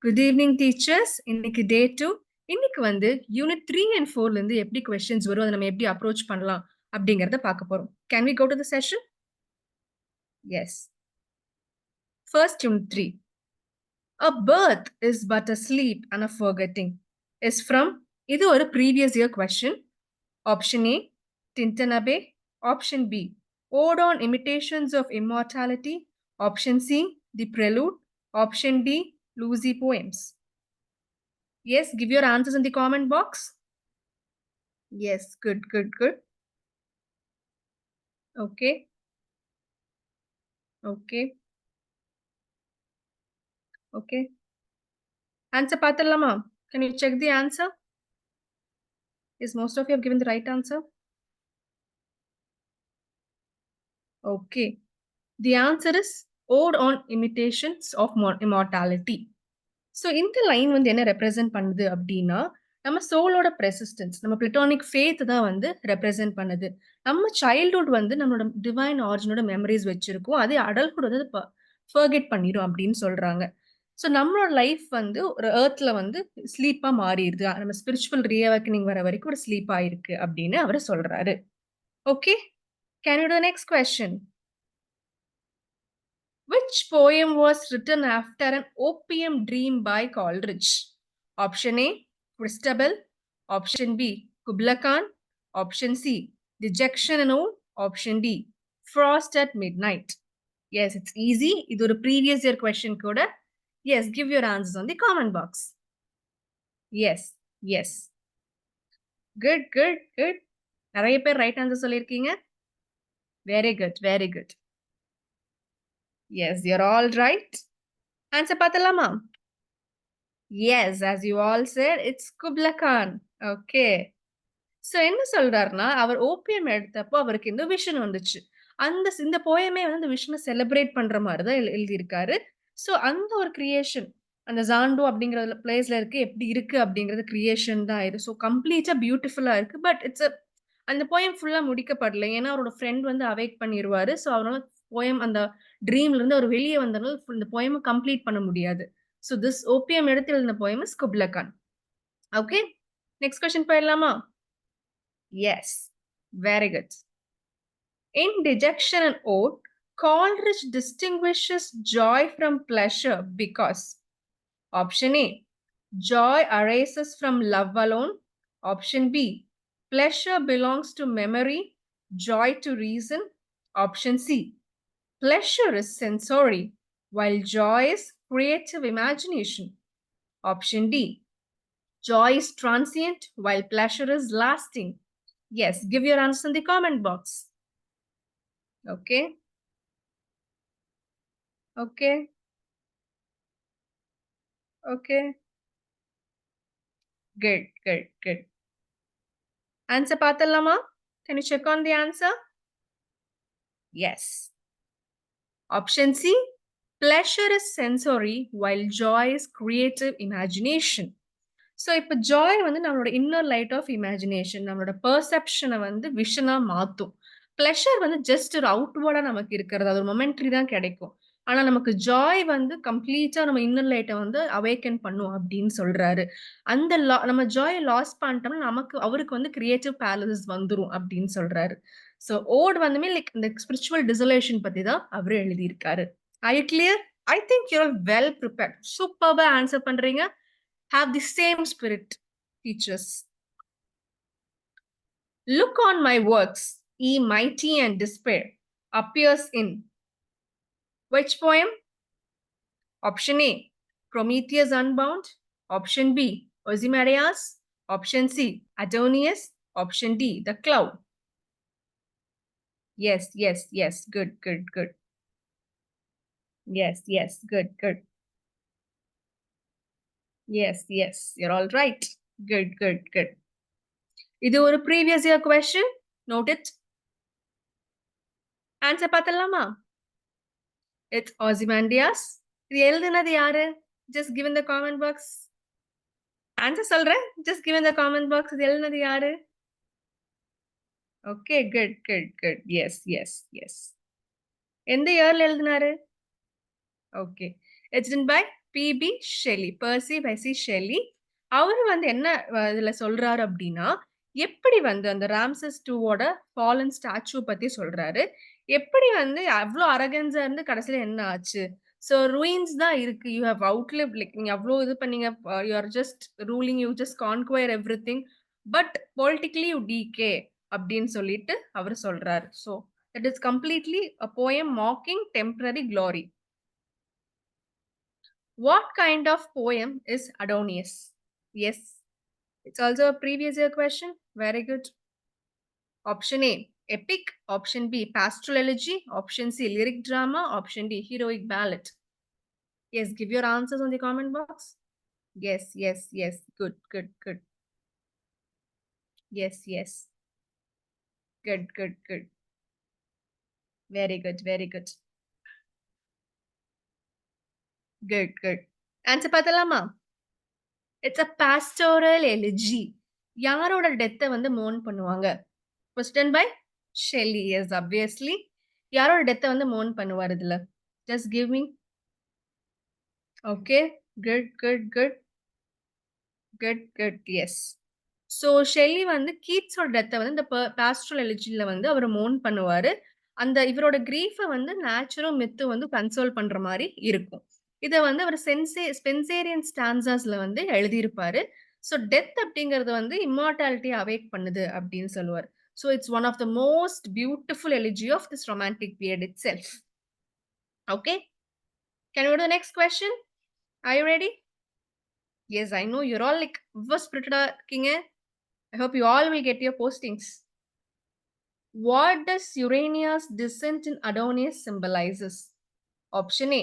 Good evening, teachers. இன்னைக்கு டே 2. இன்னைக்கு வந்து யூனிட் 3 and 4ல இருந்து எப்படி questions வரும், அதை நம்ம எப்படி approach பண்ணலாம் அப்படிங்கறத பார்க்க போறோம். Can we go to the session? Yes. First unit 3. A birth is but a sleep and a forgetting is from இது ஒரு previous year question. Option A, Tintin Abbey. Option B, Ode on Imitations of Immortality. Option C, The Prelude. Option D, Lucy Poems. Yes, give your answers in the comment box. Yes, good. Okay. Answer பார்த்தலாமா? Can you check the answer? Yes, most of you have given the right answer. Okay. The answer is Ode on Imitations of Immortality. So இந்த line வந்து என்ன represent பண்ணுது அப்படின்னா, நம்ம சோலோட persistence, நம்ம பிளட்டோனிக் faith தான் வந்து represent பண்ணுது. நம்ம சைல்ட்ஹுட் வந்து நம்மளோட டிவைன் ஆரிஜினோட மெமரிஸ் வச்சிருக்கோம். அதே அடல்ட்ஹுட் வந்து ஃபர்கெட் பண்ணிடும் அப்படின்னு சொல்றாங்க. ஸோ நம்மளோட லைஃப் வந்து ஒரு எர்த்ல வந்து ஸ்லீப்பா மாறிடுது. நம்ம ஸ்பிரிச்சுவல் ரீஅவேக்கனிங் வர வரைக்கும் ஒரு ஸ்லீப்பா இருக்கு அப்படின்னு அவர் சொல்றாரு. Okay, can you to the next question? Which poem was written after an opium dream by Coleridge? Option A, Christabel. Option B, Kubla Khan. Option C, Dejection and Ode. Option D, Frost at Midnight. Yes, it's easy. This is a previous year question code. Yes, give your answers on the comment box. Yes. Good. நிறைய பேர் right answer சொல்லிருக்கீங்க. Very good. Yes, you're all right. Answer பார்த்தலாமா? Yes, as you all said, it's Kubla Khan. Okay. So என்ன சொல்றாருன்னா, அவர் opium எடுத்தப்போ அவருக்கு இந்த vision வந்துச்சு. இந்த போயமே வந்து அந்த விஷனை செலிப்ரேட் பண்ற மாதிரி தான் எழுதியிருக்காரு. ஸோ அந்த ஒரு கிரியேஷன், அந்த ஜாண்டோ அப்படிங்கிற பிளேஸ்ல இருக்கு, எப்படி இருக்கு அப்படிங்கிறது கிரியேஷன் தான் இது. ஸோ கம்ப்ளீட்டா பியூட்டிஃபுல்லா இருக்கு. பட் அந்த போயம் ஃபுல்லா முடிக்கப்படல. ஏன்னா அவரோட ஃப்ரெண்ட் வந்து அவேக் பண்ணிடுவாரு. ஸோ அவரால் போயம் அந்த ட்ரீம்ல இருந்து அவர் வெளியே வந்தனால இந்த போயமை கம்ப்ளீட் பண்ண முடியாது. ஸோ திஸ் ஓபியம் எடுத்து எழுதின poem is Kubla Khan. Okay, next question போயிடலாமா? Yes, very good. In Dejection and Ode, Coleridge distinguishes joy from pleasure because Option A, joy arises from love alone. Option B, pleasure belongs to memory, joy to reason. Option C, pleasure is sensory, while joy is creative imagination. Option D, joy is transient, while pleasure is lasting. Yes, give your answer in the comment box. Okay. Good. Answer பார்த்தலாமா? Can you check on the answer? Yes. Option C, pleasure is sensory while joy is creative imagination. So இப்போ Joy வந்து நம்மளோட inner light off imagination, நம்மளோட பெர்செப்ஷனை வந்து விஷனா மாற்றும். Pleasure வந்து just ஒரு அவுட்வேர்டாக நமக்கு இருக்கிறது, அது ஒரு மொமெண்ட்ரி தான் கிடைக்கும். ஆனால் நமக்கு ஜாய் வந்து கம்ப்ளீட்டாக நம்ம இன்னர் லைட்டை வந்து அவேக்கன் பண்ணும் அப்படின்னு சொல்றாரு. அந்த நம்ம ஜாயை லாஸ் பண்ணிட்டோம்னா அவருக்கு வந்து கிரியேட்டிவ் பேலசிஸ் வந்துடும் அப்படின்னு சொல்றாரு. ஸோ ஓட் வந்துமே லைக் இந்த ஸ்பிரிச்சுவல் டிசோலேஷன் பற்றி தான் அவர் எழுதியிருக்காரு. Are you clear? I think you're well prepared. சூப்பர்பா ஆன்சர் பண்றீங்க. Have the same spirit, teachers. Look on my works, ye mighty and despair, appears in which poem? Option A, Prometheus Unbound. Option B, Ozymandias. Option C, Adonius. Option D, The Cloud. Yes. Good. Yes. Good. Yes, you're all right. Good. இது ஒரு previous year question. Note it. Answer பார்த்தலாமா? It's Ozymandias. இது எழுதுனது யாரு? Just give in the comment box. Answer சொல்றேன். Just give in the comment box. இது எழுதுனது யாரு? Okay, good. Yes. எந்த இயர்ல எழுதினாரு? Okay. It's written by P B. Shelley. Percy Bysshe Shelley. அவரு வந்து என்ன இதுல சொல்றாரு அப்டின்னா, எப்படி வந்து அந்த ராம்சஸ் 2 ஓட ஃபாலன் ஸ்டாச்சு பத்தி சொல்றாரு. எப்படி வந்து அவ்ளோ அரகன்ஸா இருந்து கடைசில என்ன ஆச்சு? ஸோ ரூயின்ஸ் தான் இருக்கு. யூ ஹேவ் அவுட்லிவ்ட் லைக் நீங்க அவ்ளோ இது பண்ணீங்க. You are just ruling. You just conquer everything. But politically you decay அப்டின்னு சொல்லிட்டு அவரு சொல்றாரு. So it is completely a poem mocking temporary glory. What kind of poem is Adonius? Yes, it's also a previous year question. Very good. Option A, epic. Option B, pastoral elegy. Option C, lyric drama. Option D, heroic ballad. Yes, give your answers on the comment box. Yes, yes, yes. Good, good, good. Yes, yes. Good, good, good. Very good, very good. Good, good. Answer பார்த்தலாமா? It's a pastoral elegy. யாரோட டெத்த வந்து mourn பண்ணுவாங்க? Question by Shelley. Yes, obviously. யாரோட டெத்த வந்து mourn பண்ணுவாரு இதுல? Just give me. Okay. Good, good, good. Good, good. Yes. So Shelley வந்து கீட்ஸோட டெத்த வந்து இந்த பாஸ்டரல் எலிஜில வந்து அவரு மோர்ன் பண்ணுவாரு. அந்த இவரோட கிரீஃப வந்து நேச்சரும் மித்தும் வந்து கன்சோல் பண்ற மாரி இருக்கும். இத வந்து அவரு ஸ்பென்சேரியன் ஸ்டான்ஸாஸ்ல வந்து எழுதியிருப்பாரு. ஸோ டெத் அப்படிங்கிறது வந்து இம்மார்டாலிட்டிய அவேக் பண்ணுது அப்படின்னு சொல்லுவாரு. So it's one of the most beautiful elegy of this romantic period itself. Okay. Can we go to the next question? Are you ready? Yes, I know you're all like ரொம்ப ஸ்பிரிட்டடா இருக்கீங்க. I hope you all will get your postings. What does Urania's descent in Adonis symbolizes? Option A,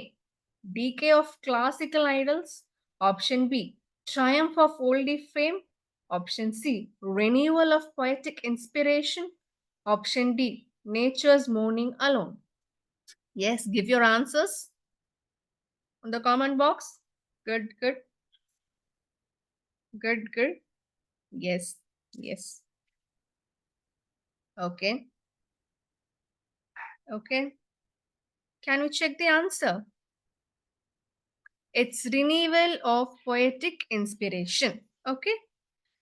decay of classical idols. Option B, triumph of oldie fame. Option C, renewal of poetic inspiration. Option D, nature's mourning alone. Yes, give your answers on the comment box. Good, good, good, good. Yes, yes. Okay, okay. Can we check the answer? It's renewal of poetic inspiration. Okay.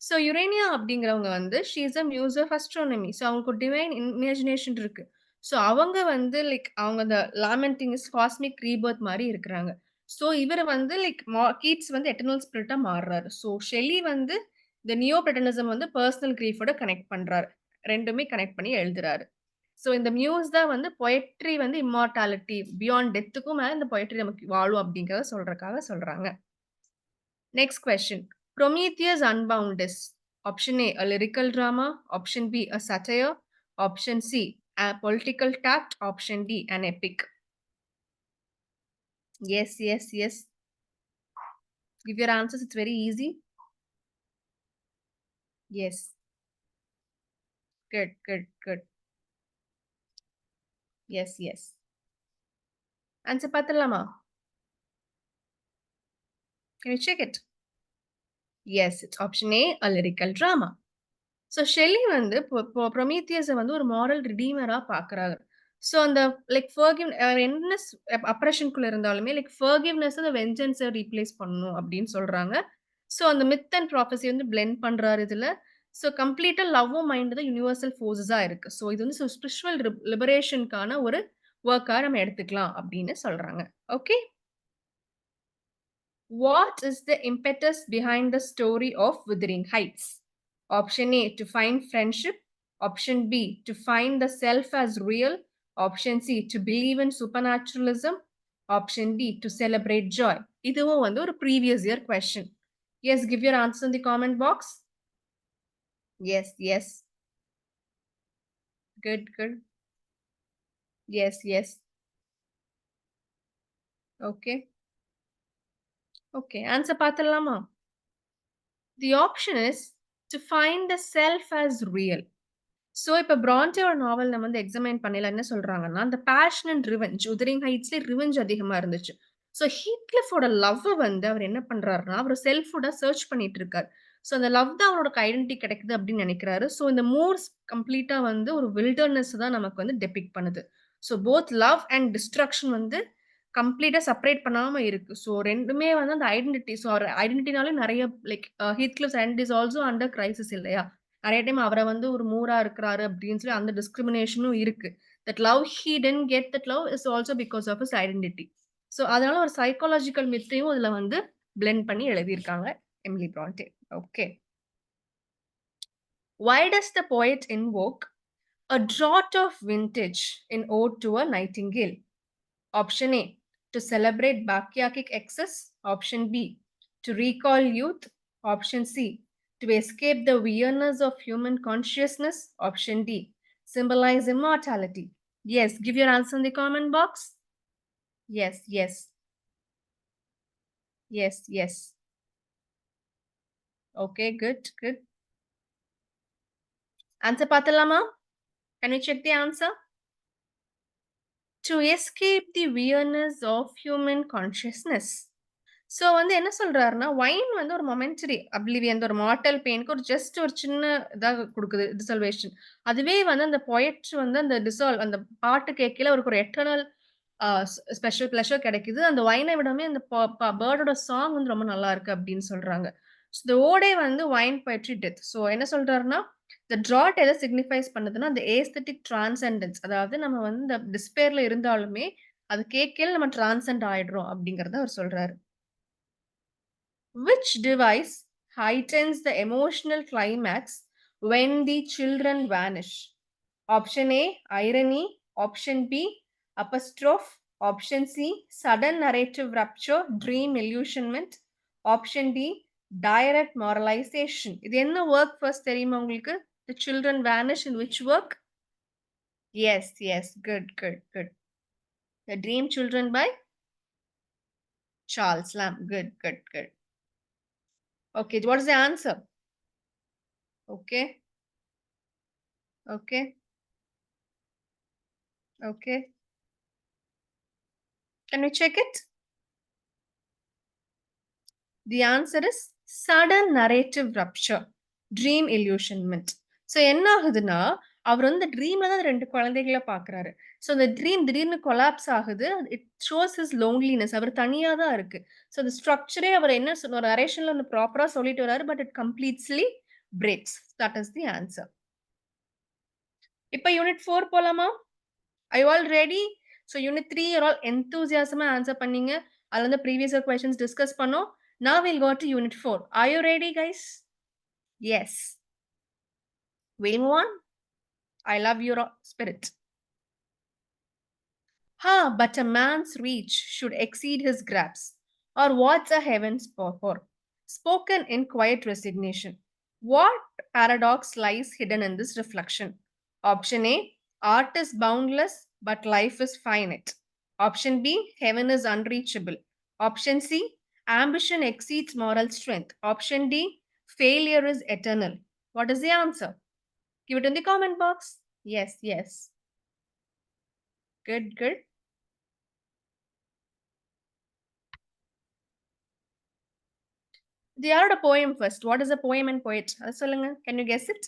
So Urania அப்படிங்கிறவங்க வந்து she is a muse of astronomy. So அவங்களுக்கு ஒரு divine imagination இருக்கு. So அவங்க வந்து like அவங்க அந்த லாமென்டிங் is cosmic Rebirth மாரி இருக்கிறாங்க. ஸோ இவரு வந்து லைக் கீட்ஸ் வந்து எட்டர்னல் ஸ்பிரிட்டா மாறுறாரு. ஸோ ஷெல்லி வந்து இந்த நியோ பிளட்டனிசம் வந்து பெர்சனல் கிரீஃபோட கனெக்ட் பண்றாரு. 2மே கனெக்ட் பண்ணி எழுதுறாரு. ஸோ இந்த மியூஸ் தான் வந்து பொயட்ரி வந்து இம்மார்டாலிட்டி பியாண்ட் டெத்துக்கும் மேல இந்த பொயட்ரி நமக்கு வாழும் அப்படிங்கிறத சொல்றதுக்காக சொல்றாங்க. Next question. Prometheus Unbound is option A, a lyrical drama. Option B, a satire. Option C, a political tact. Option D, an epic. Yes, yes, yes. Give your answers. It's very easy. Yes. Good, good, good. Yes, yes. Answer பார்த்தலாமா? Can you check it? Yes, it's option A, a lyrical drama. So Shelley வந்து ப்ரொமீத்தியஸ வந்து ஒரு moral ரிடீமரா பார்க்குறாரு. So அந்த like என்ன அப்ரஷன்குள்ள இருந்தாலுமே like ஃபர்கிவ்னெஸ் அந்த வெஞ்சன்ஸ replace பண்ணணும் அப்படின்னு சொல்றாங்க. ஸோ அந்த மித் அண்ட் ப்ராஃபஸி வந்து பிளெண்ட் பண்றாரு இதுல. ஸோ கம்ப்ளீட்டா லவ்வும் மைண்ட் தான் யுனிவர்சல் ஃபோர்ஸஸா இருக்கு. ஸோ இது வந்து ஸ்பிரிச்சுவல் லிபரேஷனுக்கான ஒரு வொர்க்கா நம்ம எடுத்துக்கலாம் அப்படின்னு சொல்றாங்க. Okay. What is the impetus behind the story of Wuthering Heights? Option A, to find friendship. Option B, to find the self as real. Option C, to believe in supernaturalism. Option D, to celebrate joy. இதுவும் வந்து ஒரு previous year question. Yes, give your answer in the comment box. Yes, yes. Good, good. Yes, yes. Okay. Okay. Answer பார்த்தலாமா? The option is to find the self as real. So, இப்ப பிரான்டேவோட நாவல் நம்ம வந்து examine பண்ணையில என்ன சொல்றாங்கன்னா, அந்த passion and revenge "உதரிங் ஹைட்ஸ்ல" revenge அதிகமா இருந்துச்சு. So, ஹீத்கிளிஃபோட லவ்வ வந்து அவர் என்ன பண்றாருன்னா, அவரு செல்ஃப்ஹுட்டா சர்ச் பண்ணிட்டு இருக்காரு. ஸோ, அந்த லவ் தான் அவரோட ஐடென்டிட்டி கிடைக்குது அப்படின்னு நினைக்கிறாரு. ஸோ, இந்த மூர்ஸ் கம்ப்ளீட்டா வந்து ஒரு வில்டர்னஸ் தான் நமக்கு வந்து டெபிக்ட் பண்ணுது. So, both love and destruction வந்து கம்ப்ளீட்டா செப்பரேட் பண்ணாம இருக்கு. ஸோ 2மே வந்து அந்த ஐடென்டிட்டி. ஸோ அவர் ஐடென்டிட்டினாலே நெறைய like Heathcliff identity is also under crisis இல்லையா? நெறைய டைம் அவர வந்து ஒரு மூரா இருக்கிறாரு அப்படின்னு சொல்லி அந்த டிஸ்கிரிமினேஷனும் இருக்கு. That love he didn't get that love is also because of his identity. So அதனால ஒரு சைக்காலஜிக்கல் மித்தையும் இதுல வந்து பிளெண்ட் பண்ணி எழுதியிருக்காங்க Emily Bronte. Okay. Why does the poet invoke a draught of vintage in Ode to a Nightingale? Option A, to celebrate bacchiac excess. Option B, to recall youth. Option C, to escape the weirness of human consciousness. Option D, symbolize immortality. Yes, give your answer in the comment box. Yes, yes, yes, yes. Okay, good, good. Answer Patalama? Can we check the answer? To escape the weirdness of human consciousness. So வந்து என்ன சொல்றாருன்னா, wine வந்து ஒரு momentary oblivion ஒரு mortal பெயின்க்கு ஒரு just ஒரு சின்ன இதா குடுக்குது டிசால்வேஷன். அதுவே வந்து அந்த பொயட்ரி வந்து அந்த அந்த பாட்டு கேட்கையில அவருக்கு ஒரு எட்டர்னல் அ ஸ்பெஷல் பிளஷர் கிடைக்குது. அந்த ஒயின விடமே அந்த ப ப பேர்டோட சாங் வந்து ரொம்ப நல்லா இருக்கு அப்படின்னு சொல்றாங்க. ஸோ இந்த ஓடே வந்து ஒயின் பொயட்ரி டெத். ஸோ என்ன சொல்றாருன்னா, இந்த ட்ராட் எத சிக்னிஃபைஸ் பண்ணுதுன்னா, அந்த ஏஸ்தெடிக் டிரான்செண்டன்ஸ். அதாவது நம்ம வந்து இந்த டிஸ்பேர்ல இருந்தாலுமே, அது கேட்கையில நம்ம டிரான்செண்ட் ஆயிடுறோம் அப்படிங்கிறத அவர் சொல்றாரு. Which device heightens the emotional climax when the children vanish? Option A, irony. Option B, apostrophe. Option C, sudden narrative rupture, dream illusionment. Option D, direct moralization. இது என்ன work first தெரியுமா உங்களுக்கு? The children vanish in which work? Yes, yes. Good, good, good. The Dream Children by Charles Lamb. Good, good, good. Okay, what is the answer? Okay, okay, okay. Can we check it? The answer is sudden narrative rupture, dream illusionment. So என்ன ஆகுதுன்னா, அவர் வந்து ட்ரீம்ல தான் 2 குழந்தைகள பார்க்குறாரு. So அந்த dream திடீர்னு collapse ஆகுது. It shows his loneliness. அவர் தனியா தான் இருக்கு. ஸோ அந்த ஸ்ட்ரக்சரே அவர் என்ன ஒரு நரேஷன்ல ஒண்ணு ப்ராப்பரா சொல்லிட்டு வராரு. But it completely breaks. That is the answer. இப்ப யூனிட் 4 போலாமா? Are you all ready? So unit 3 you're all enthusiasm answer பண்ணீங்க. அதுல இருந்து previous year questions discuss பண்ணோம். Now we'll go to unit 4. Are you ready guys? Yes. We'll move on. I love your spirit. But a man's reach should exceed his grasp. Or what's a heaven's for? Spoken in quiet resignation. What paradox lies hidden in this reflection? Option A, art is boundless, but life is finite. Option B, heaven is unreachable. Option C, ambition exceeds moral strength. Option D, failure is eternal. What is the answer? Give it in the comment box. Yes, yes. Good, good. They are a poem first. What is a poem and poet? Can you guess it?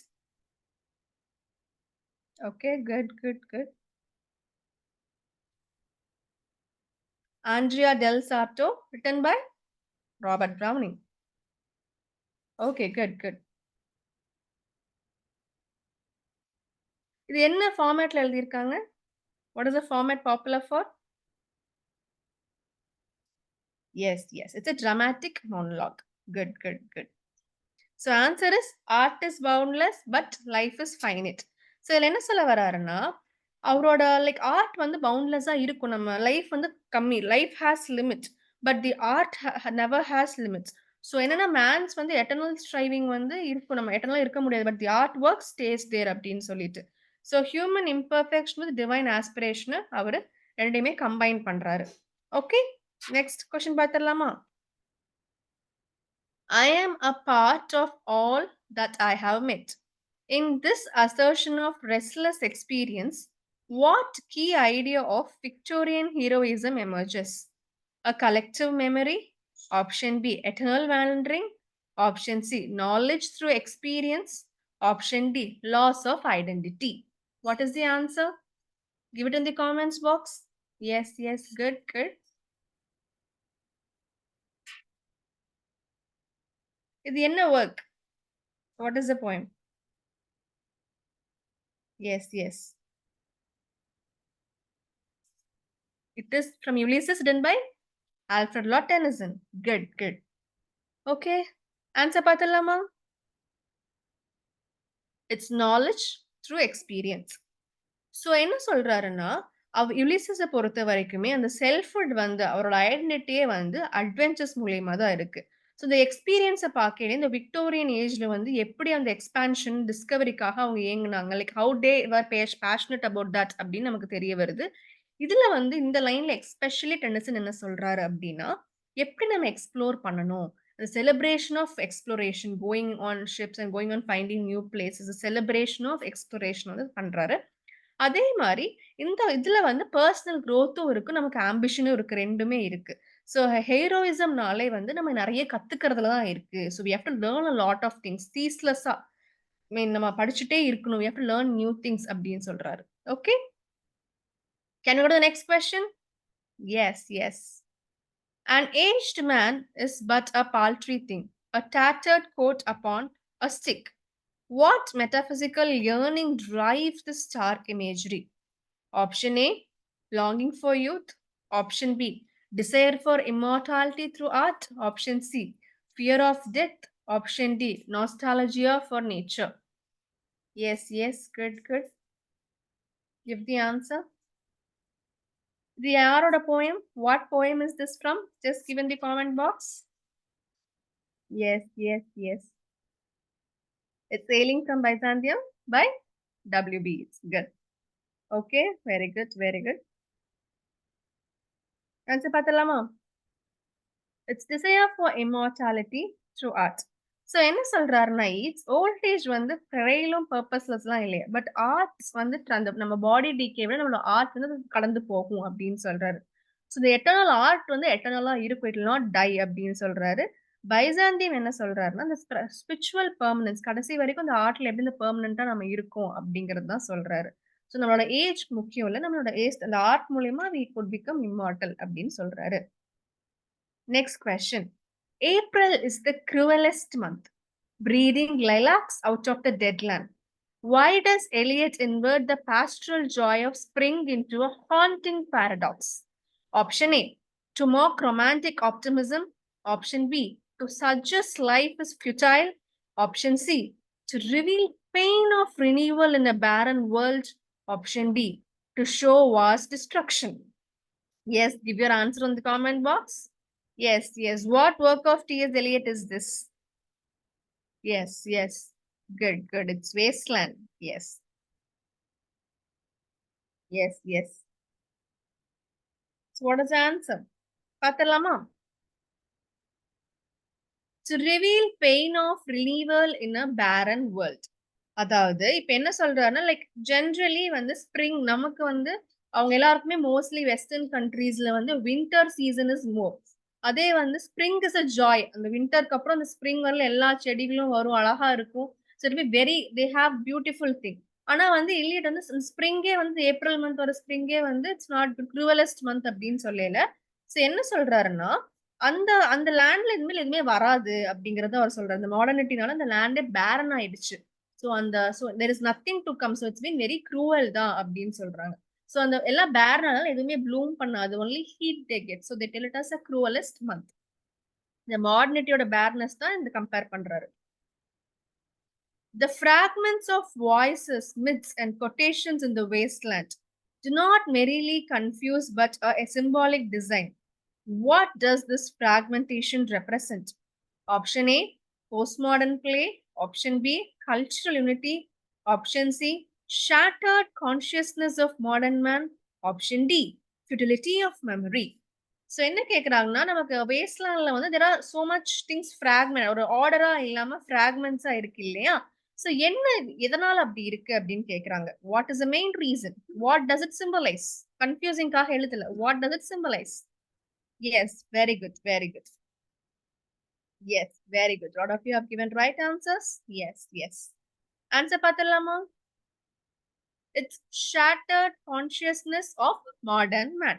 Okay, good, good, good. Andrea del Sarto, written by Robert Browning. Okay, good, good. இது என்ன ஃபார்மேட்ல எழுதியிருக்காங்க? What is the format popular for? Yes, yes. It's a dramatic monologue. Good, good, good. So answer is art is boundless, but life is finite. So இதுல என்ன சொல்ல வராருன்னா, அவரோட like art வந்து பவுண்ட்லெஸ்ஸா இருக்கும். நம்ம லைஃப் வந்து கம்மி. Life has limit. But the art never has limits. So என்னன்னா மேன்ஸ் வந்து எட்டர்னல் ஸ்ட்ரைவிங் வந்து இருக்கும். நம்ம எட்டர்னலா இருக்க முடியாது. But the art work stays there அப்படின்னு சொல்லிட்டு. So human imperfection with divine aspiration அவரு 2யுமே கம்பைன் பண்றாரு. ஓகே, நெக்ஸ்ட் கொஸ்டின் பார்த்துடலாமா? I am a part of all that I have met. In this assertion of restless experience, what key idea of Victorian heroism emerges? A collective memory? Option B, eternal wandering? Option C, knowledge through experience? Option D, loss of identity. What is the answer? Give it in the comments box. Yes, yes, good, good. இது என்ன work? What is the poem? Yes, yes. It is from Ulysses done by Alfred Lord Tennyson. Good, good. Okay. Answer பார்த்தலாமா? It's knowledge through experience. So என்ன சொல்றாருன்னா, யுலிசஸ பொறுத்த வரைக்குமே அந்த செல்ஃப்ஹுட் வந்து அவரோட ஐடென்டிட்டியே வந்து அட்வென்ச்சர்ஸ் மூலியமா தான் இருக்கு. ஸோ இந்த எக்ஸ்பீரியன்ஸ பார்க்கையில இந்த விக்டோரியன் ஏஜ்ல வந்து எப்படி அந்த எக்ஸ்பான்ஷன், டிஸ்கவரிக்காக அவங்க ஏங்குனாங்க. Like how they were passionate about that அப்படின்னு நமக்கு தெரிய வருது. இதுல வந்து இந்த லைன்ல எஸ்பெஷலி டென்னிசன் என்ன சொல்றாரு அப்படின்னா, எப்படி நம்ம எக்ஸ்ப்ளோர் பண்ணணும். The celebration of exploration, going on ships and going on finding new places, a celebration of exploration வந்து பண்றாரு. அதே மாரி, இந்த இதுல வந்து பெர்சனல் குரோத்தும் இருக்கு. நமக்கு ஆம்பிஷனும் இருக்கு. 2மே இருக்கு. ஸோ ஹீரோயிசம்னாலே வந்து நம்ம நெறைய கத்துக்கிறதுல தான் இருக்கு. So we have to learn a lot of things. சீஸ்லெஸ்ஸா நம்ம படிச்சுட்டே இருக்கணும். We have to learn new things அப்டின்னு சொல்றாரு. Okay. Can we go to the next question? Yes, yes. An aged man is but a paltry thing, a tattered coat upon a stick. What metaphysical yearning drives this stark imagery? Option A, longing for youth. Option B, desire for immortality through art. Option C, fear of death. Option D, nostalgia for nature. Yes, yes, good, good. Give the answer. The Yaroda poem. What poem is this from? Just give in the comment box. Yes, yes, yes. It's Sailing from Byzantium by W.B. It's good. Okay, very good, very good. Answer பார்த்தலாமா? It's desire for immortality through art. So என்ன சொல்றாருன்னா, it's old age வந்து பிழையிலும் பர்பஸ்லெஸ்லாம் இல்லையா. But arts வந்து அந்த நம்ம பாடி decay விட நம்மளோட art வந்து அது கடந்து போகும் அப்படின்னு சொல்றாரு. ஸோ இந்த எட்டர்னல் ஆர்ட் வந்து எட்டர்னலா இருக்கும். இட் வில் நாட் டை அப்படின்னு சொல்றாரு. பைசாந்தியம் என்ன சொல்றாருன்னா, அந்த ஸ்பிரிச்சுவல் பெர்மனன்ஸ் கடைசி வரைக்கும் அந்த ஆர்ட்ல எப்படி இந்த பெர்மனன்ட்டா நம்ம இருக்கோம் அப்படிங்கிறது தான் சொல்றாரு. ஸோ நம்மளோட ஏஜ் முக்கியம் இல்ல. நம்மளோட ஏஜ் அந்த ஆர்ட் மூலியமா வி குட் பிகம் இம்மார்ட்டல் அப்படின்னு சொல்றாரு. Next question. April is the cruelest month, breathing lilacs out of the dead land. Why does Eliot invert the pastoral joy of spring into a haunting paradox? Option A, to mock romantic optimism. Option B, to suggest life is futile. Option C, to reveal pain of renewal in a barren world. Option D, to show vast destruction. Yes, give your answer on the comment box. Yes, yes. What work of T.S. Eliot is this? Yes, yes. Good, good. It's Wasteland. Yes. Yes, yes. So what is the answer? பார்த்தலாமா? To reveal pain of renewal in a barren world. அதாவது இப்ப என்ன சொல்றாருன்னா, like generally வந்து spring நமக்கு வந்து அவங்க எல்லாருக்குமே mostly western கண்ட்ரீஸ்ல வந்து வின்டர் சீசன் இஸ் மோர். அதே வந்து ஸ்ப்ரிங் இஸ் அ ஜாய். அந்த வின்டருக்கு அப்புறம் அந்த ஸ்ப்ரிங் வரல எல்லா செடிகளும் வரும், அழகா இருக்கும். So it be very they have beautiful thing. ஆனா வந்து இல்லியட் வந்து ஸ்ப்ரிங்கே வந்து ஏப்ரல் மந்த் வர ஸ்ப்ரிங்கே வந்து இட்ஸ் நாட் க்ரூவலஸ்ட் மந்த் அப்படின்னு சொல்லல. ஸோ என்ன சொல்றாருன்னா, அந்த அந்த லேண்ட்ல இனிமேல் எதுவுமே வராது அப்படிங்கறத அவர் சொல்றாரு. அந்த மாடர்னிட்டினால அந்த லேண்டே பேரன் ஆயிடுச்சு. ஸோ அந்த so there is nothing to come. So it's been very cruel தான் அப்படின்னு சொல்றாங்க. ஸோ அந்த எல்லாம் பேர்னால எதுவுமே ப்ளூம் பண்ணாது. Only heat they get. So they tell it as a cruellest month. இந்த மாடர்னிட்டியோட பேர்னஸ் தான் இந்த கம்பேர் பண்றாரு. The fragments of voices, myths, and quotations in the wasteland do not merely confuse but are a symbolic design. What does this fragmentation represent? Option A, postmodern play. Option B, cultural unity. Option C, shattered consciousness of modern man. Option D, futility of memory. So என்ன கேட்குறாங்கன்னா, நமக்கு வேஸ்ட்லேண்ட்ல வந்து there are so much things fragment ஒரு ஆர்டரா இல்லாம ஃப்ராக்மெண்ட்ஸா இருக்கு இல்லையா? So என்ன எதனால அப்படி இருக்கு அப்படின்னு கேட்குறாங்க. What is the main reason? What does it symbolise? கன்ஃபியூசிங்காக எழுதல. What does it symbolise? Yes, very good, very good. Yes, very good. A lot of you have given right answers. Yes, yes. Answer பார்த்தலாமா? It's shattered consciousness of modern man.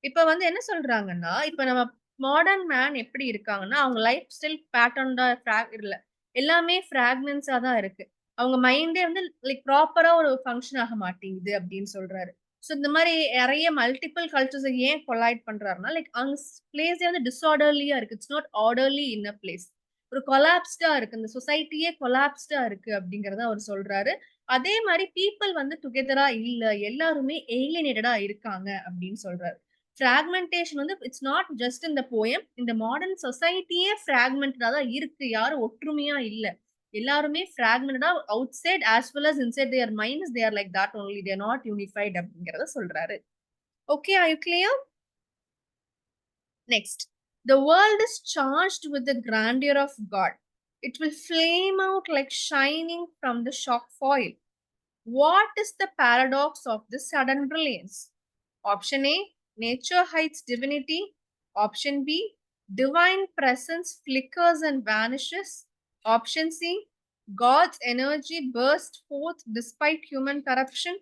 இப்ப வந்து என்ன சொல்றாங்கன்னா, இப்ப நம்ம modern man எப்படி இருக்காங்கன்னா, அவங்க life style பேட்டர்ன்டா இல்ல. எல்லாமே ஃபிராக்மென்ட்ஸா தான் இருக்கு. அவங்க மைண்டே வந்து லைக் ப்ராப்பரா ஒரு ஃபங்ஷன் ஆக மாட்டேங்குது அப்படின்னு சொல்றாரு. ஸோ இந்த மாரி நெறைய மல்டிபிள் கல்ச்சர்ஸ ஏன் கொலைட் பண்றாருன்னா, லைக் அங்க பிளேஸே வந்து டிஸார்டர்லியா இருக்கு. It's not orderly in a place. ஒரு கொலாப்ஸ்டா இருக்கு. இந்த சொசைட்டியே கொலாப்ஸ்டா இருக்கு அப்படிங்கிறத அவர் சொல்றாரு. அதே மாரி பீப்பிள் வந்து டுகெதரா இல்ல. எல்லாருமே ஏலியனேட்டடா இருக்காங்க அப்படின்னு சொல்றாரு. ஃபிராக்மென்டேஷன் வந்து it's not just in the poem. இந்த மாடர்ன் சொசைட்டியே ஃபிராக்மென்டடா தான் இருக்கு. யாரும் ஒற்றுமையா இல்ல. எல்லாருமே ஃபிராக்மென்டடா outside as well as inside their minds they are like that only. They are not unified அப்படிங்கிறத சொல்றாரு. Okay. Are you clear? Next, the world is charged with the grandeur of God. It will flame out like shining from the shock foil. What is the paradox of this sudden brilliance? Option A, nature hides divinity. Option B, divine presence flickers and vanishes. Option C, God's energy bursts forth despite human corruption.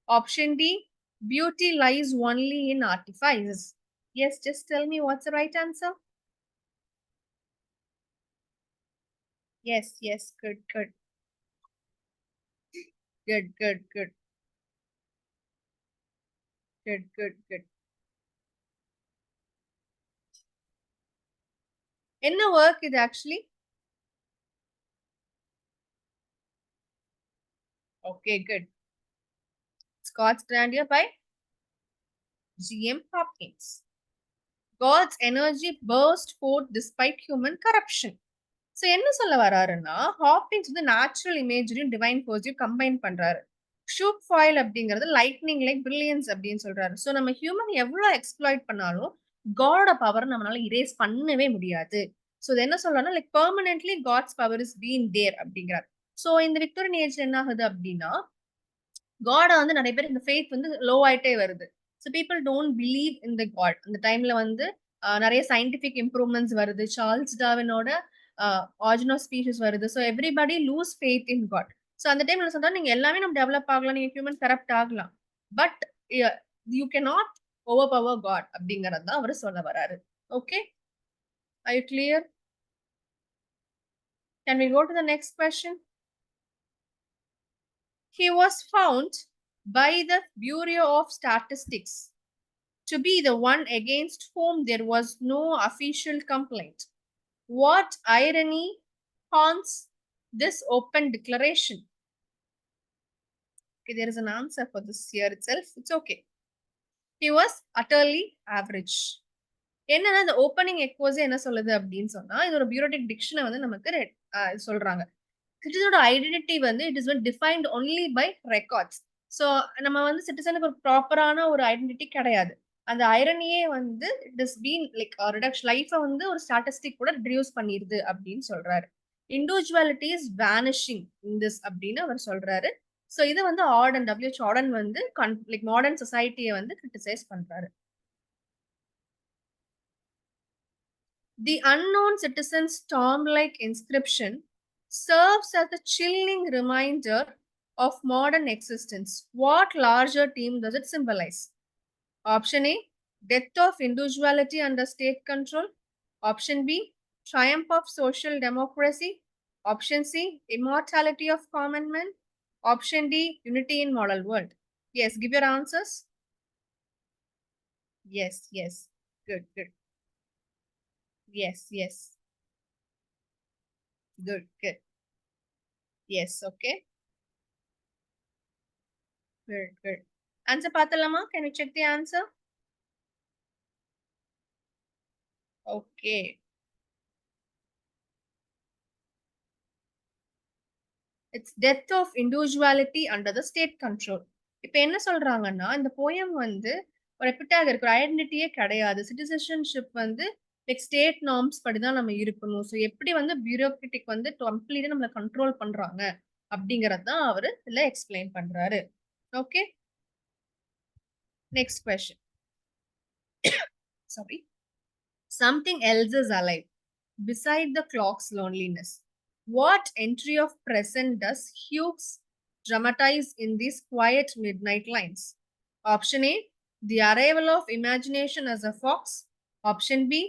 Option D, beauty lies only in artifice. Yes, just tell me what's the right answer. Yes, yes, good, good, good, good, good, good, good, good. In the work is actually okay, good. Scott's Grandeur by G.M. Hopkins. God's energy burst forth despite human corruption. So என்ன சொல்ல வராருன்னா, ஹாப்பிங்ஸ் வந்து natural இமேஜரியும், divine ஃபோர்ஸையும் combine பண்றாரு. Shoot foil அப்படிங்கிறது lightning like brilliance அப்படின்னு சொல்றாரு. So நம்ம human எவ்வளோ எக்ஸ்ப்ளாய்ட் பண்ணாலும் காடோட பவரை நம்மளால இரேஸ் பண்ணவே முடியாது. ஸோ இது என்ன சொல்றாருன்னா, like permanently God's power is been there அப்படிங்கிறார். ஸோ இந்த விக்டோரியன் ஏஜ்ல என்ன ஆகுது அப்படின்னா, காட வந்து நெறைய பேர் இந்த ஃபெய்த் வந்து லோ ஆயிட்டே வருது. So people don't believe in the God. அந்த டைம்ல வந்து நெறைய சயின்டிஃபிக் இம்ப்ரூவ்மெண்ட்ஸ் வருது. சார்ல்ஸ் டார்வினோட ஆரிஜின் ஆஃப் ஸ்பீஷிஸ் வருது. So everybody lose faith in God. So அந்த டைம்ல என்ன சொல்றாரு, நீங்க எல்லாமே நம்ம டெவலப் ஆகலாம். நீங்க ஹியூமன் கரப்ட் ஆகலாம். But you cannot overpower God அப்படிங்கிறது தான் அவரு சொல்ல வராரு. Okay. Are you clear? Can we go to the next question? He was found by the Bureau of Statistics to be the one against whom there was no official complaint. What irony haunts this open declaration? Okay, there is an answer for this here itself. It's okay. He was utterly average. என்னன்னா இந்த opening expose என்ன சொல்லுது அப்படின்னு சொன்னா, இது ஒரு பியூரோடிக் டிக்ஷனை வந்து நமக்கு சொல்றாங்க. சிட்டிசனோட ஐடென்டிட்டி வந்து it is defined only by records. So நம்ம வந்து சிட்டிசனுக்கு ஒரு ப்ராப்பரான ஒரு ஐடென்டிட்டி கிடையாது. அந்த ஐரனியே வந்து it is been like reduction லைஃபை வந்து ஒரு ஸ்டாட்டிஸ்டிக் கூட ரிடியூஸ் பண்ணிடுது அப்படின்னு சொல்றாரு. Individuality is vanishing in this அப்படின்னு அவர் சொல்றாரு. ஸோ இதை வந்து ஆர்டன் டபிள்யூஹெச் ஆர்டன் வந்து லைக் மாடர்ன் சொசைட்டியை வந்து கிரிட்டிசைஸ் பண்றாரு. The unknown citizen's tomb-like inscription serves as a chilling reminder of modern existence. What larger theme does it symbolize? Option A, death of individuality under state control. Option B, triumph of social democracy. Option C, immortality of common men. Option D, unity in model world. Yes, give your answers. Yes, yes. Good, good. Yes, yes. Good, good. Yes, okay. Good, good. Answer பார்த்தலாமா? Can we check the answer? Okay. It's death of individuality under the state control. இப்ப என்ன சொல்றாங்கன்னா, இந்த poem வந்து ஒரு எபிட்டாக் இருக்கு. ஒரு ஐடென்டிட்டியே கிடையாது. Citizenship வந்து லைக் ஸ்டேட் நார்ம்ஸ் படிதான் நம்ம இருக்கணும். ஸோ எப்படி வந்து பியூரோக்ராட்டிக் வந்து கம்ப்ளீட்டா நம்மள கண்ட்ரோல் பண்றாங்க அப்படிங்கிறது தான் அவரு இதுல எக்ஸ்பிளைன் பண்றாரு. Okay. Next question. Sorry. Something else is alive beside the clock's loneliness. What entry of present does Hughes dramatize in these quiet midnight lines? Option A, the arrival of imagination as a fox. Option B,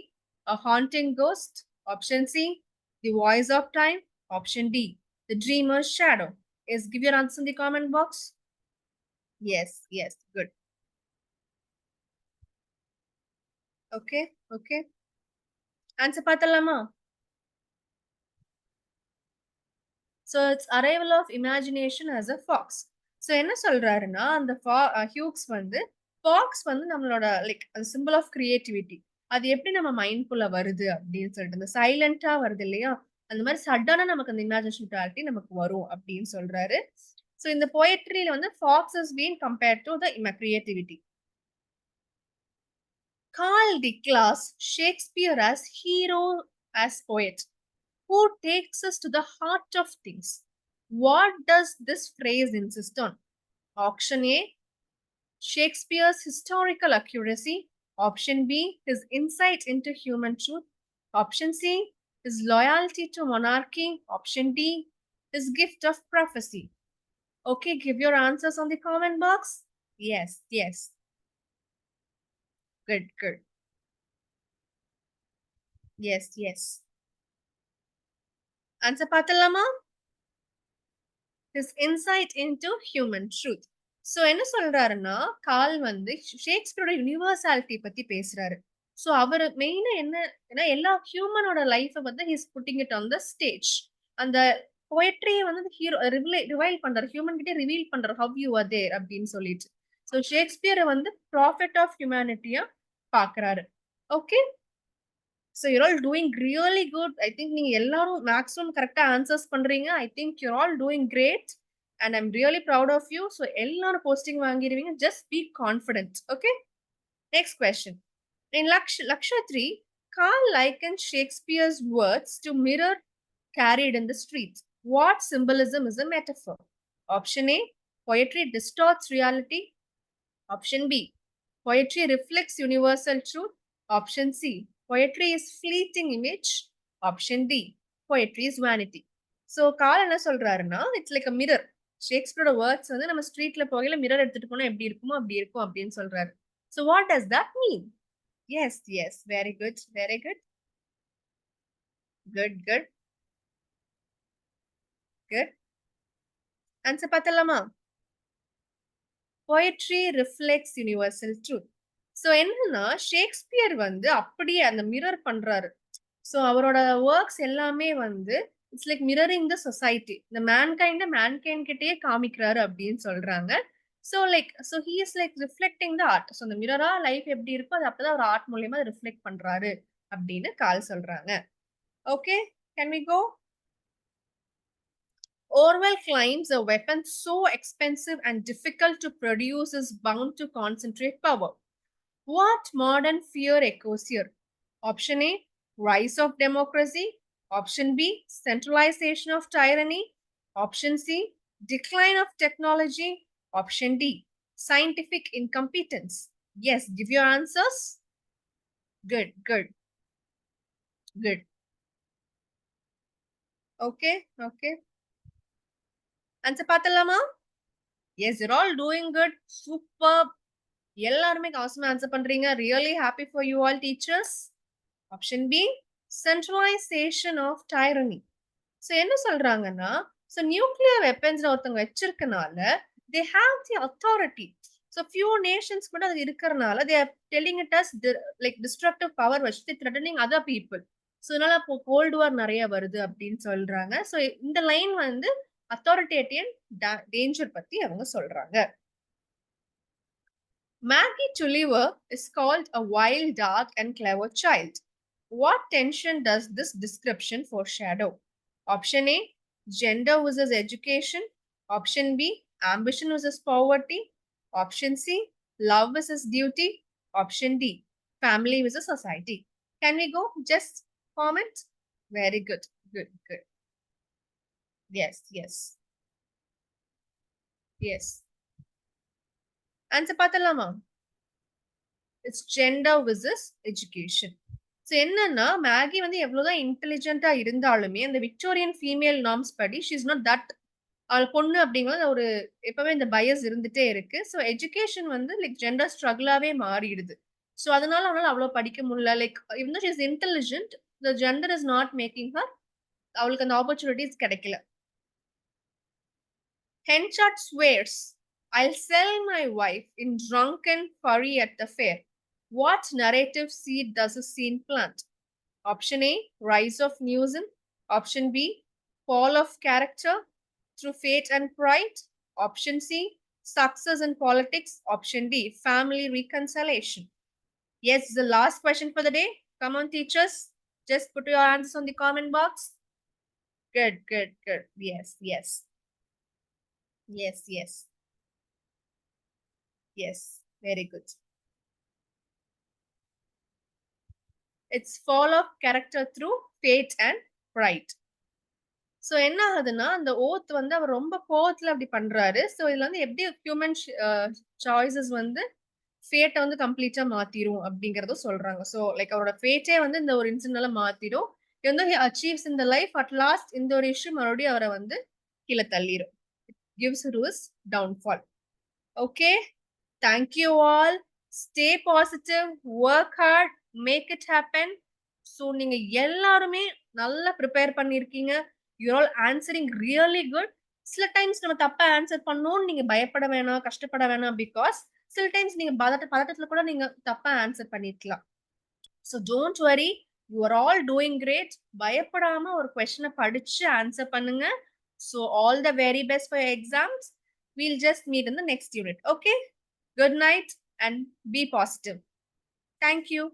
A haunting ghost. Option C, the voice of time. Option D, the dreamer's shadow. Yes, give your answer in the comment box. Yes, yes, good. Okay, okay. Answer Patalama. So it's arrival of imagination as a fox. So என்ன சொல்றாருன்னா அந்த Hughes வந்து Fox வந்து நம்மளோட like symbol of creativity. அது எப்படி நம்ம மைண்ட்குள்ள வருது அப்படின்னு சொல்லிட்டு இந்த சைலண்டா வருது இல்லையா? அந்த மாதிரி சடனா நமக்கு அந்த இமேஜினேஷனாலிட்டி நமக்கு வரும் அப்படின்னு சொல்றாரு. ஸோ இந்த போயட்ரியில வந்து fox is been compared to the creativity. Carl declares Shakespeare as hero, as poet, who takes us to the heart of things. What does this phrase insist on? Option A, Shakespeare's historical accuracy. Option B, his insight into human truth. Option C, his loyalty to monarchy. Option D, his gift of prophecy. Okay, give your answers on the comment box. Yes, yes. Good, good. Yes, yes. Answer Patalama? His insight into human truth. So என்ன சொல்றாருன்னா கால் வந்து ஷேக்ஸ்பியரோட universality பத்தி பேசுறாரு. So அவர் மெயினா என்ன ஏன்னா எல்லா ஹியூமனோட லைஃபை வந்து his putting it on the stage. அந்த போயட்ரியை வந்து ஹீரோ ரிவைல் பண்றாரு, ஹியூமன் கிட்டே ரிவீல் பண்றாரு ஹவ் யூ ஆர் தேர் அப்படின்னு சொல்லிட்டு. ஸோ ஷேக்ஸ்பியரை வந்து ப்ராஃபிட் ஆஃப் ஹியூமனிட்டியா பாக்குறாரு. Okay, so you're all doing really good. I think நீங்க எல்லாரும் maximum correct answers பண்றீங்க. I think you're all doing great and I'm really proud of you. So எல்லாரும் posting வாங்கிடுவீங்க. Just be confident. Okay. Next question. In Laksha 3, Carl likened Shakespeare's words to mirror carried in the streets. What symbolism is a metaphor? Option A, poetry distorts reality. Option B, poetry reflects universal truth. Option C, poetry is fleeting image. Option D, poetry is vanity. So கால் என்ன சொல்றாருன்னா it's like a mirror. ஷேக்ஸ்பியரோட words வந்து நம்ம ஸ்ட்ரீட்ல போகையில mirror எடுத்துட்டு போனா எப்படி இருக்குமோ அப்படி இருக்கும் அப்படின்னு சொல்றாரு. So what does that mean? Yes, yes, very good, very good. Good, good, good. Answer பார்த்தலாமா? Poetry reflects universal truth. So என்னன்னா ஷேக்ஸ்பியர் வந்து அப்படியே அந்த மிரர் பண்றாரு. ஸோ அவரோட ஒர்க்ஸ் எல்லாமே வந்து it's like mirroring the society. இந்த மேன்கைண்ட் கிட்டயே காமிக்கிறாரு அப்படின்னு சொல்றாங்க. So he is like reflecting the art. So அந்த மிரரா லைஃப் எப்படி இருக்கோ அது அப்பதான் ஒரு ஆர்ட் மூலியமா ரிஃப்ளெக்ட் பண்றாரு அப்படின்னு கால் சொல்றாங்க. Okay, can we go? Orwell claims a weapon so expensive and difficult to produce is bound to concentrate power. What modern fear echoes here? Option A, rise of democracy. Option B, centralization of tyranny. Option C, decline of technology. Option D, scientific incompetence. Yes, give your answers. Good, good, good. Okay, okay. Answer பார்த்தலாமா? Yes, you're all doing good. Superb. எல்லாருமே அவசரமா answer பண்றீங்க. Really happy for you all teachers. Option B, centralization of tyranny. So என்ன சொல்றாங்கன்னா so nuclear weapons ஒருத்தங்க வச்சிருக்கனால they have the authority. So few nations கூட அது இருக்கறனால they are telling it as like destructive power வச்சு threatening other people. So இதனால இப்போ gold வார் நிறைய வருது அப்படின்னு சொல்றாங்க. So இந்த லைன் வந்து அத்தாரிட்டேட்டியன் டேஞ்சர் பத்தி அவங்க சொல்றாங்க. Maggie Tulliver is called a wild, dark, and clever child. What tension does this description foreshadow? Option A, gender versus education. Option B, ambition versus poverty. Option C, love versus duty. Option D, family versus society. Can we go? Just comment. Very good. Good, good. Yes, yes. Yes. Answer பார்த்தலாமா? It's gender versus education. So என்னன்னா Maggi வந்து எவ்வளவுதான் இன்டெலிஜென்ட்டா இருந்தாலுமே அந்த Victorian female norms படி she is not that. அவள் பொண்ணு அப்படிங்கிறது ஒரு எப்பவுமே இந்த பயஸ் இருந்துட்டே இருக்கு. ஸோ எஜுகேஷன் வந்து லைக் ஜெண்டர் ஸ்ட்ரகிளாவே மாறிடுது. சோ அதனால அவளால அவ்ளோ படிக்க முடியல. Like even though she is intelligent, the gender is not making her அவளுக்கு அந்த ஆப்பர்ச்சுனிட்டீஸ் கிடைக்கல. Henchard swears, I'll sell my wife in drunken fury at the fair. What narrative seed does the scene plant? Option A, rise of Newson. Option B, fall of character through fate and pride. Option C, success in politics. Option D, family reconciliation. Yes, the last question for the day. Come on, teachers. Just put your answers on the comment box. Good, good, good. Yes, yes. Yes, yes. Yes. Very good. It's fall of character through fate and pride. So என்ன ஆகுதுன்னா, அந்த oath வந்து அவர் ரொம்ப கோவத்துல அப்படி பண்றாரு. So இதுல வந்து எப்படி ஹியூமன் சாய்ஸஸ் வந்து ஃபேட்ட வந்து கம்ப்ளீட்டா மாத்திரும் அப்படிங்கிறத சொல்றாங்க. சோ லைக் அவரோட ஃபேட்டே வந்து இந்த ஒரு இன்சிடென்ட்னால மாத்திடும். வந்து he achieves in the life at last இந்த ஒரு இஷ்யூ மறுபடியும் அவர வந்து கீழ தள்ளிரும். Gives to his downfall. Okay. Thank you all. Stay positive, work hard, make it happen. So நீங்க எல்லாருமே நல்லா ப்ரிப்பேர் பண்ணியிருக்கீங்க. You are all answering really good. சில டைம்ஸ் நம்ம தப்பா ஆன்சர் பண்ணோம்னு நீங்க பயப்பட வேணாம், கஷ்டப்பட வேணாம். பிகாஸ் சில டைம்ஸ் நீங்க பதட்டத்துல கூட நீங்க தப்பா ஆன்சர் பண்ணிருக்கலாம். So don't worry. You are all doing great. பயப்படாம ஒரு கொஸ்டினை படிச்சு ஆன்சர் பண்ணுங்க. So all the very best for exams. We'll just meet in the next unit. Okay? Good night and be positive. Thank you.